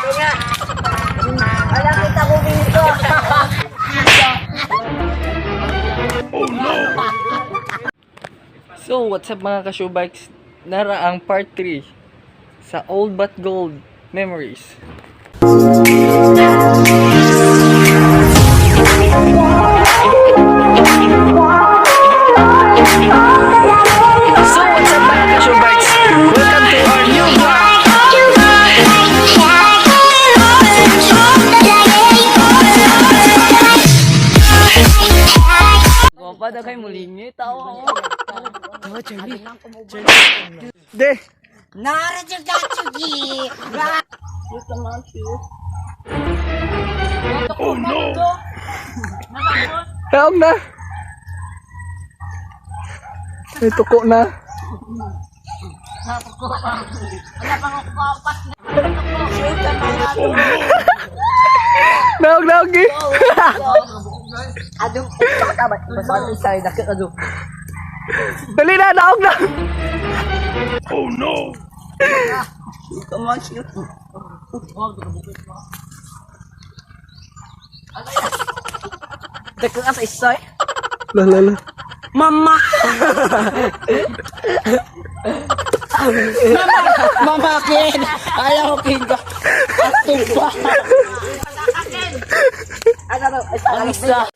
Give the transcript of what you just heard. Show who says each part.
Speaker 1: Nga. Wala kita ko dito.
Speaker 2: So, what's up mga ka-showbikes? Nara ang part 3 sa Old But Gold Memories. So, what's up mga ka-showbikes? Welcome to our new vlog! Gopa na kayo mulingi, tawa ako. Tawa, Charlie. De!
Speaker 1: Narajugatsugi.
Speaker 2: Oh no! Help na! May tuko na. Naog eh!
Speaker 1: Adong pagkabat. Masakit sa'yo. Dakit adong.
Speaker 2: Dali na, naog na!
Speaker 3: Oh no!
Speaker 1: Come on, shoot. Dakit ka sa isay.
Speaker 2: Lala.
Speaker 1: Mama! Mama Ken! Ayaw ko pinga! At tumba! Ano? Ang isa!